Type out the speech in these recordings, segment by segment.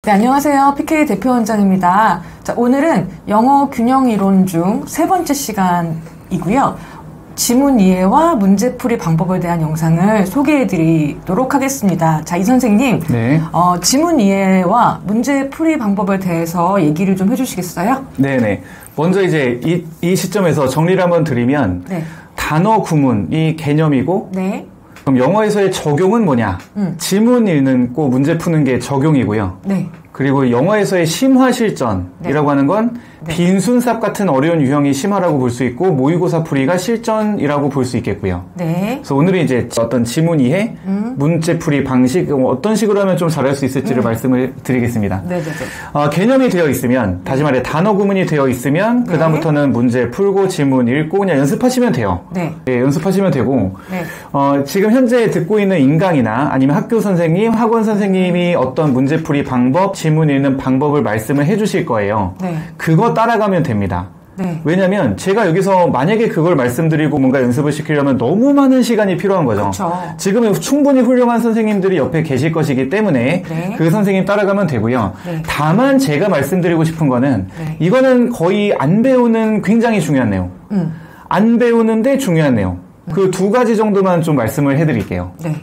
네, 안녕하세요. PK 대표원장입니다. 자, 오늘은 영어 균형 이론 중 세 번째 시간이고요. 지문 이해와 문제풀이 방법에 대한 영상을 소개해드리도록 하겠습니다. 자, 이 선생님, 네. 지문 이해와 문제풀이 방법에 대해서 얘기를 좀 해주시겠어요? 네네. 먼저 이제 이 시점에서 정리를 한번 드리면, 네. 단어 구문이 개념이고, 네. 그럼 영어에서의 적용은 뭐냐? 지문 읽고 문제 푸는 게 적용이고요. 네. 그리고 영어에서의 심화 실전이라고 네. 하는 건 네. 빈순삽 같은 어려운 유형이 심화라고 볼 수 있고 모의고사 풀이가 실전이라고 볼 수 있겠고요. 네. 그래서 오늘은 이제 어떤 지문 이해, 문제 풀이 방식, 어떤 식으로 하면 좀 잘할 수 있을지를 말씀을 드리겠습니다. 네네네. 개념이 되어 있으면, 다시 말해 단어 구문이 되어 있으면 네. 그다음부터는 문제 풀고 지문 읽고 그냥 연습하시면 돼요. 네. 예, 연습하시면 되고, 네. 지금 현재 듣고 있는 인강이나 아니면 학교 선생님, 학원 선생님이 어떤 문제풀이 방법, 지문 읽는 방법을 말씀을 해주실 거예요. 네. 그거 따라가면 됩니다. 네. 왜냐면 제가 여기서 만약에 그걸 말씀드리고 뭔가 연습을 시키려면 너무 많은 시간이 필요한 거죠. 그렇죠. 지금은 충분히 훌륭한 선생님들이 옆에 계실 것이기 때문에 네. 그 선생님 따라가면 되고요. 네. 다만 제가 말씀드리고 싶은 거는 네. 이거는 거의 안 배우는 굉장히 중요한 내용. 안 배우는데 중요한 내용. 그 두 가지 정도만 좀 말씀을 해드릴게요. 네.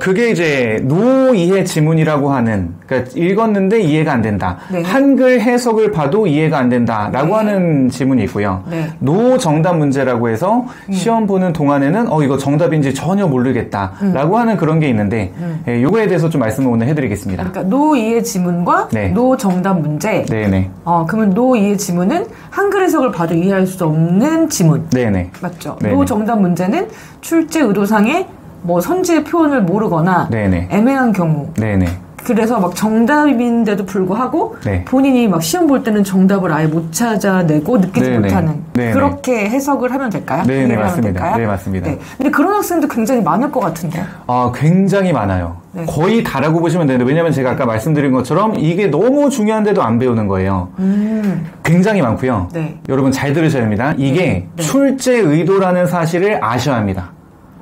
그게 이제 노이해 지문이라고 하는, 그러니까 읽었는데 이해가 안 된다. 네. 한글 해석을 봐도 이해가 안 된다라고 네. 하는 지문이 있고요. 네. 노 정답 문제라고 해서 시험 보는 동안에는 이거 정답인지 전혀 모르겠다라고 하는 그런 게 있는데 예, 요거에 대해서 좀 말씀을 오늘 해드리겠습니다. 그러니까 노 이해 지문과 네. 노 정답 문제. 네네. 그러면 노 이해 지문은 한글 해석을 봐도 이해할 수 없는 지문. 네네. 맞죠? 네네. 노 정답 문제는 출제 의도상의 뭐 선지의 표현을 모르거나 네네. 애매한 경우. 네네. 그래서 막 정답인데도 불구하고 네. 본인이 막 시험 볼 때는 정답을 아예 못 찾아내고 느끼지 네네. 못하는 네네. 그렇게 해석을 하면 될까요? 네네, 이해를 하면 맞습니다. 될까요? 네, 맞습니다. 네. 근데 그런 학생도 굉장히 많을 것 같은데. 굉장히 많아요. 네. 거의 다라고 보시면 되는데, 왜냐면 제가 아까 말씀드린 것처럼 이게 너무 중요한데도 안 배우는 거예요. 굉장히 많고요. 네. 여러분 잘 들으셔야 됩니다. 이게 네. 출제 의도라는 사실을 아셔야 합니다.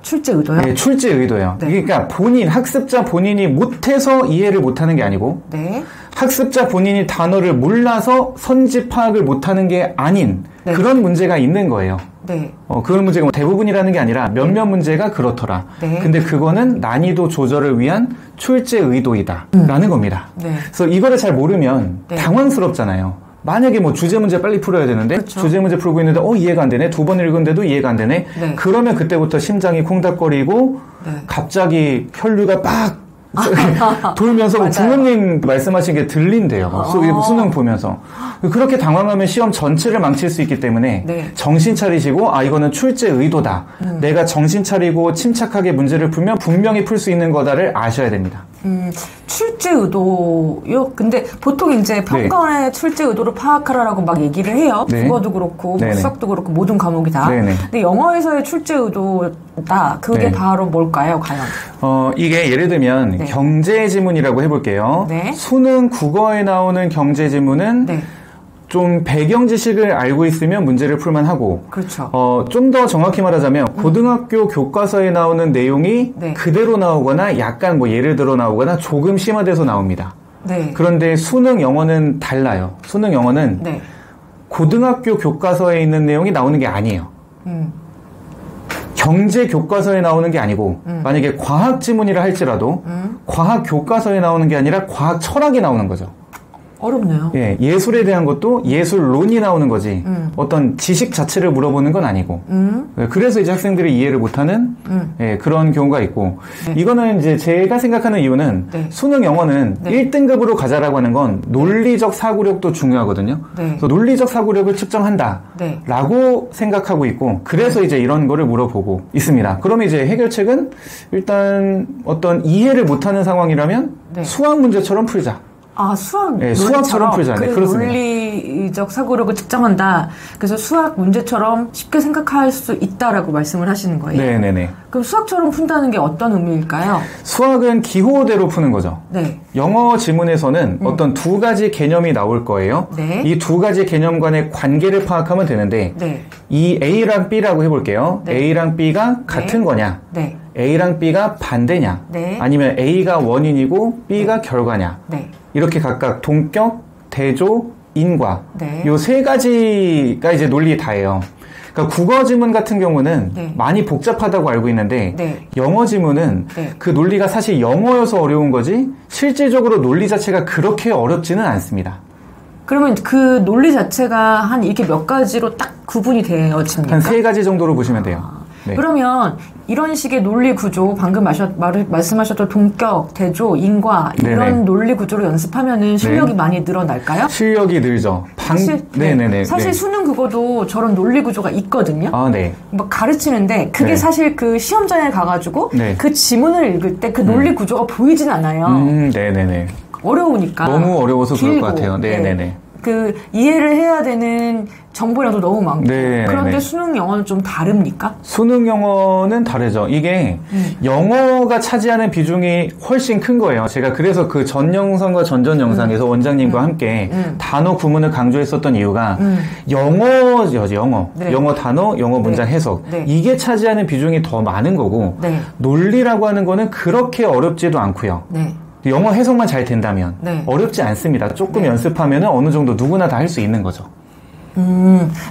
출제 의도요? 네, 출제 의도예요. 네. 그러니까 학습자 본인이 못해서 이해를 못하는 게 아니고, 네. 학습자 본인이 단어를 몰라서 선지 파악을 못하는 게 아닌 네. 그런 문제가 있는 거예요. 네. 그런 문제가 대부분이라는 게 아니라 몇몇 문제가 그렇더라. 네. 근데 그거는 난이도 조절을 위한 출제 의도이다. 라는 겁니다. 네. 그래서 이거를 잘 모르면 네. 당황스럽잖아요. 만약에 뭐 주제 문제 빨리 풀어야 되는데, 그쵸. 주제 문제 풀고 있는데, 이해가 안 되네? 두 번 읽은데도 이해가 안 되네? 네. 그러면 그때부터 심장이 콩닥거리고, 네. 갑자기 혈류가 빡! 돌면서 맞아요. 부모님 말씀하신 게 들린대요. 수능 보면서. 그렇게 당황하면 시험 전체를 망칠 수 있기 때문에 네. 정신 차리시고, 이거는 출제 의도다. 내가 정신 차리고 침착하게 문제를 풀면 분명히 풀 수 있는 거다를 아셔야 됩니다. 출제 의도요? 근데 보통 이제 평가원의 출제 의도를 파악하라라고 막 얘기를 해요. 네. 국어도 그렇고, 네네. 수학도 그렇고, 모든 과목이 다. 네네. 근데 영어에서의 출제 의도다. 그게 네. 바로 뭘까요, 과연? 이게 예를 들면 네. 경제 지문이라고 해볼게요. 네. 수능 국어에 나오는 경제 지문은 네. 좀 배경 지식을 알고 있으면 문제를 풀만 하고, 그렇죠. 좀 더 정확히 말하자면 고등학교 교과서에 나오는 내용이 네. 그대로 나오거나 약간 뭐 예를 들어 나오거나 조금 심화돼서 나옵니다. 네. 그런데 수능 영어는 달라요. 수능 영어는 네. 고등학교 교과서에 있는 내용이 나오는 게 아니에요. 경제 교과서에 나오는 게 아니고, 만약에 과학 지문이라 할지라도 과학 교과서에 나오는 게 아니라 과학 철학이 나오는 거죠. 어렵네요. 예, 예술에 대한 것도 예술론이 나오는 거지 어떤 지식 자체를 물어보는 건 아니고 그래서 이제 학생들이 이해를 못하는 예, 그런 경우가 있고 네. 이거는 이제 제가 생각하는 이유는 네. 수능 영어는 네. 1등급으로 가자라고 하는 건 논리적 사고력도 중요하거든요. 네. 그래서 논리적 사고력을 측정한다 네. 라고 생각하고 있고 그래서 이제 이런 거를 물어보고 있습니다. 그러면 이제 해결책은 일단 어떤 이해를 못하는 상황이라면 네. 수학 문제처럼 풀자. 수학 네, 수학처럼 풀자. 네, 그렇습니다. 논리적 사고력을 측정한다. 그래서 수학 문제처럼 쉽게 생각할 수 있다라고 말씀을 하시는 거예요. 네네네. 그럼 수학처럼 푼다는 게 어떤 의미일까요? 수학은 기호대로 푸는 거죠. 네. 영어 지문에서는 어떤 두 가지 개념이 나올 거예요. 네. 이 두 가지 개념 간의 관계를 파악하면 되는데 네. 이 A랑 B라고 해볼게요. 네. A랑 B가 같은 거냐? 네. A랑 B가 반대냐, 네. 아니면 A가 원인이고 B가 결과냐. 네. 이렇게 각각 동격, 대조, 인과 네. 요 세 가지가 이제 논리 다예요. 그러니까 국어 지문 같은 경우는 네. 많이 복잡하다고 알고 있는데 네. 영어 지문은 네. 그 논리가 사실 영어여서 어려운 거지 실질적으로 논리 자체가 그렇게 어렵지는 않습니다. 그러면 그 논리 자체가 한 이렇게 몇 가지로 딱 구분이 되어집니까? 한 세 가지 정도로 보시면 돼요. 네. 그러면 이런 식의 논리 구조, 방금 말씀하셨던 동격, 대조, 인과 이런 네네. 논리 구조로 연습하면은 실력이 네. 많이 늘어날까요? 실력이 늘죠. 네네네. 사실 네. 수능 그거도 저런 논리 구조가 있거든요. 아, 네. 뭐 가르치는데 그게 네. 사실 그 시험장에 가가지고 네. 그 지문을 읽을 때 그 논리 구조가 보이진 않아요. 네네네. 어려우니까. 너무 어려워서 그럴 길고, 것 같아요. 네네네. 네. 그 이해를 해야 되는 정보량도 너무 많고. 네네네. 그런데 수능 영어는 좀 다릅니까? 수능 영어는 다르죠. 이게 영어가 차지하는 비중이 훨씬 큰 거예요. 제가 그래서 그 전 영상과 전전 영상에서 원장님과 함께 단어 구문을 강조했었던 이유가 영어죠, 영어. 네. 영어 단어, 영어 문장 네. 해석. 네. 이게 차지하는 비중이 더 많은 거고 네. 논리라고 하는 거는 그렇게 어렵지도 않고요. 네. 영어 해석만 잘 된다면 네. 어렵지 않습니다. 조금 네. 연습하면 어느 정도 누구나 다 할 수 있는 거죠.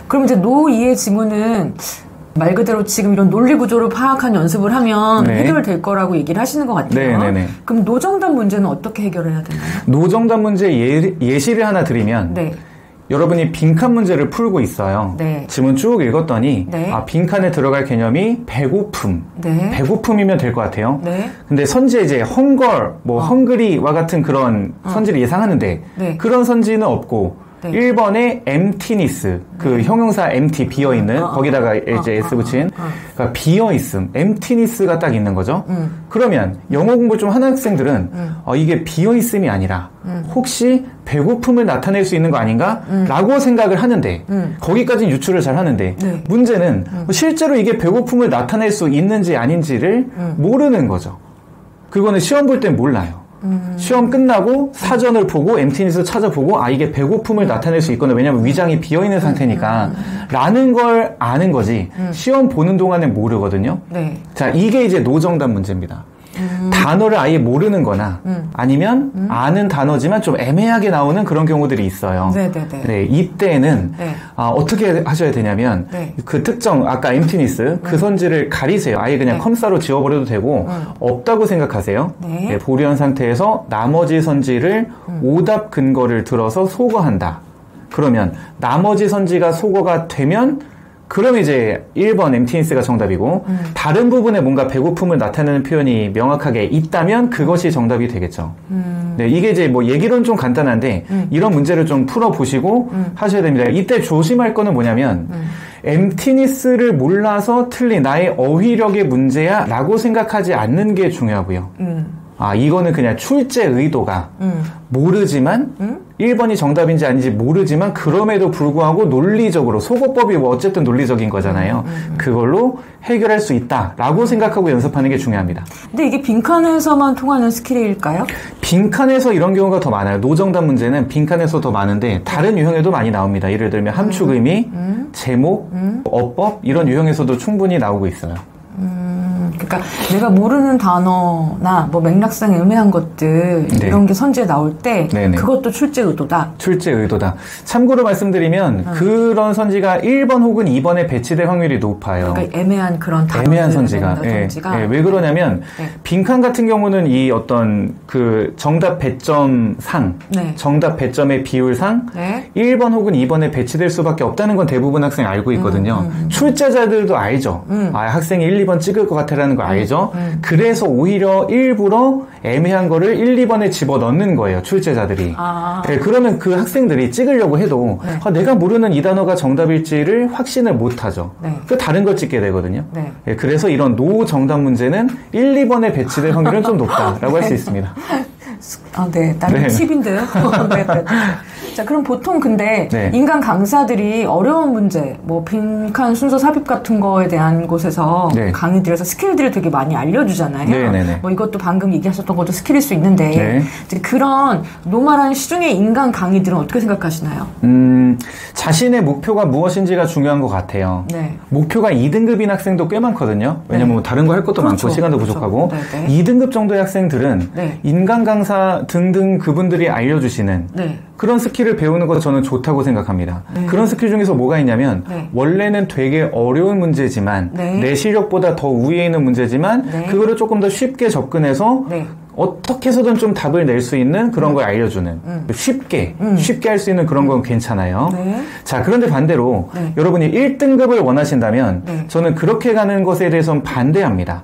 그럼 이제 노이해 지문은 말 그대로 지금 이런 논리 구조를 파악한 연습을 하면 네. 해결될 거라고 얘기를 하시는 것 같아요. 네네네. 그럼 노정답 문제는 어떻게 해결해야 되나요? 노정답 문제 예시를 하나 드리면 네. 여러분이 빈칸 문제를 풀고 있어요. 네. 지문 쭉 읽었더니 네. 아, 빈칸에 들어갈 개념이 배고픔. 네. 배고픔이면 될 것 같아요. 네. 근데 선지에 이제 헝걸, 헝그리와 같은 그런 선지를 예상하는데 네. 그런 선지는 없고 네. 1번에 emptiness, 그 형용사 empty, 비어있는, 거기다가 이제 s 붙인, 그러니까 비어있음, emptiness가 딱 있는 거죠. 그러면 영어 공부 좀 하는 학생들은 이게 비어있음이 아니라 혹시 배고픔을 나타낼 수 있는 거 아닌가? 라고 생각을 하는데 거기까지는 유추를 잘 하는데 네. 문제는 실제로 이게 배고픔을 나타낼 수 있는지 아닌지를 모르는 거죠. 그거는 시험 볼 땐 몰라요. 시험 끝나고 사전을 보고 emptiness 찾아보고 아 이게 배고픔을 나타낼 수 있거나 왜냐면 위장이 비어있는 상태니까 라는 걸 아는 거지 시험 보는 동안에 모르거든요. 네. 자 이게 이제 노정답 문제입니다. 단어를 아예 모르는 거나 아니면 아는 단어지만 좀 애매하게 나오는 그런 경우들이 있어요. 네네네. 네, 이때는 네. 어떻게 하셔야 되냐면 네. 그 특정 아까 emptiness 그 선지를 가리세요. 아예 그냥 네. 컴사로 지워버려도 되고 없다고 생각하세요. 네. 네, 보류한 상태에서 나머지 선지를 오답 근거를 들어서 소거한다. 그러면 나머지 선지가 소거가 되면 그럼 이제 1번 emptiness가 정답이고 다른 부분에 뭔가 배고픔을 나타내는 표현이 명확하게 있다면 그것이 정답이 되겠죠. 네, 이게 이제 뭐 얘기로는 좀 간단한데 이런 문제를 좀 풀어보시고 하셔야 됩니다. 이때 조심할 거는 뭐냐면 emptiness를 몰라서 틀린 나의 어휘력의 문제야 라고 생각하지 않는 게 중요하고요. 이거는 그냥 출제 의도가 모르지만 1번이 정답인지 아닌지 모르지만 그럼에도 불구하고 논리적으로 소거법이 뭐 어쨌든 논리적인 거잖아요. 그걸로 해결할 수 있다라고 생각하고 연습하는 게 중요합니다. 근데 이게 빈칸에서만 통하는 스킬일까요? 빈칸에서 이런 경우가 더 많아요. 노정답 문제는 빈칸에서 더 많은데 다른 유형에도 많이 나옵니다. 예를 들면 함축 의미, 제목, 어법 이런 유형에서도 충분히 나오고 있어요. 그러니까 내가 모르는 단어나 뭐 맥락상 애매한 것들 네. 이런 게 선지에 나올 때 네네. 그것도 출제 의도다. 출제 의도다. 참고로 말씀드리면 그런 선지가 1번 혹은 2번에 배치될 확률이 높아요. 그러니까 애매한 그런 단어들, 애매한 선지가. 선지가. 왜 그러냐면 네. 빈칸 같은 경우는 이 어떤 그 정답 배점상, 네. 정답 배점의 비율상 네. 1번 혹은 2번에 배치될 수밖에 없다는 건 대부분 학생이 알고 있거든요. 출제자들도 알죠. 학생이 1, 2번 찍을 것 같아라는 거 알죠. 그래서 오히려 일부러 애매한 거를 1, 2번에 집어넣는 거예요. 출제자들이. 네, 그러면 그 학생들이 찍으려고 해도 네. 내가 모르는 이 단어가 정답일지를 확신을 못하죠. 네. 그 다른 걸 찍게 되거든요. 네. 네, 그래서 이런 노 정답 문제는 1, 2번에 배치될 확률은 좀 높다라고 할 수 있습니다. 네. 나름 네. 팁인데요. 네. 자, 자, 그럼 보통 근데 네. 인간 강사들이 어려운 문제, 뭐 빈칸 순서 삽입 같은 거에 대한 곳에서 네. 강의들에서 스킬들을 되게 많이 알려주잖아요. 네네네. 뭐 이것도 방금 얘기하셨던 것도 스킬일 수 있는데 네. 이제 그런 노멀한 시중의 인간 강의들은 어떻게 생각하시나요? 자신의 목표가 무엇인지가 중요한 것 같아요. 네. 목표가 2등급인 학생도 꽤 많거든요. 왜냐면 뭐 다른 거 할 것도 그렇죠. 많고 시간도 그렇죠. 부족하고 네네. 2등급 정도의 학생들은 네. 인간 강사 등등 그분들이 알려주시는 네. 그런 스킬을 배우는 것 저는 좋다고 생각합니다. 네. 그런 스킬 중에서 뭐가 있냐면 네. 원래는 되게 어려운 문제지만 네. 내 실력보다 더 위에 있는 문제지만 네. 그거를 조금 더 쉽게 접근해서 네. 어떻게 해서든 좀 답을 낼 수 있는 그런 걸 알려주는 쉽게 할 수 있는 그런 건 괜찮아요. 네. 자, 그런데 반대로 네. 여러분이 1등급을 원하신다면 네. 저는 그렇게 가는 것에 대해서는 반대합니다.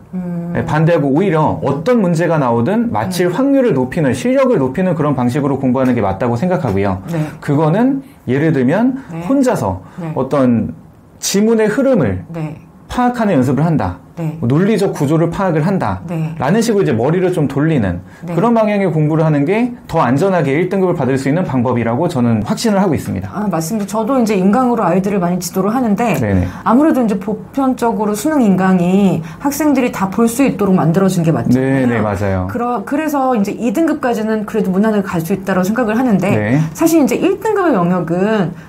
네, 반대하고 오히려 어떤 문제가 나오든 맞힐 확률을 높이는 실력을 높이는 그런 방식으로 공부하는 게 맞다고 생각하고요. 네. 그거는 예를 들면 네. 혼자서 네. 어떤 지문의 흐름을 네. 파악하는 연습을 한다. 네. 논리적 구조를 파악을 한다. 네. 라는 식으로 이제 머리를 좀 돌리는 네. 그런 방향의 공부를 하는 게 더 안전하게 1등급을 받을 수 있는 방법이라고 저는 확신을 하고 있습니다. 아, 맞습니다. 저도 이제 인강으로 아이들을 많이 지도를 하는데 네네. 아무래도 이제 보편적으로 수능 인강이 학생들이 다 볼 수 있도록 만들어진 게 맞잖아요. 네, 맞아요. 그래서 이제 2등급까지는 그래도 무난하게 갈 수 있다고 생각을 하는데 네. 사실 이제 1등급의 영역은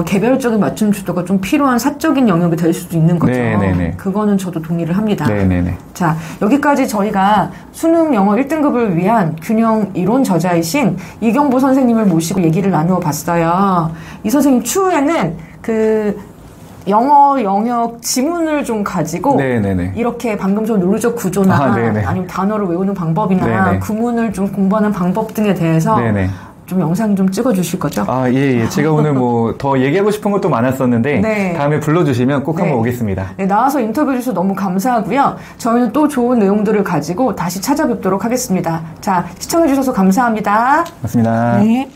개별적인 맞춤 주도가 좀 필요한 사적인 영역이 될 수도 있는 거죠. 네네네. 그거는 저도 동의를 합니다. 네네네. 자, 여기까지 저희가 수능 영어 1등급을 위한 균형 이론 저자이신 이경보 선생님을 모시고 얘기를 나누어 봤어요. 이 선생님 추후에는 그 영어 영역 지문을 좀 가지고 네네네. 이렇게 방금 전 논리적 구조나 아니면 단어를 외우는 방법이나 네네. 구문을 좀 공부하는 방법 등에 대해서 네네. 좀 영상 좀 찍어주실 거죠? 아, 예. 제가 오늘 뭐 더 얘기하고 싶은 것도 많았었는데 네. 다음에 불러주시면 꼭 네. 한번 오겠습니다. 네, 나와서 인터뷰 주셔서 너무 감사하고요. 저희는 또 좋은 내용들을 가지고 다시 찾아뵙도록 하겠습니다. 자, 시청해주셔서 감사합니다. 맞습니다. 네.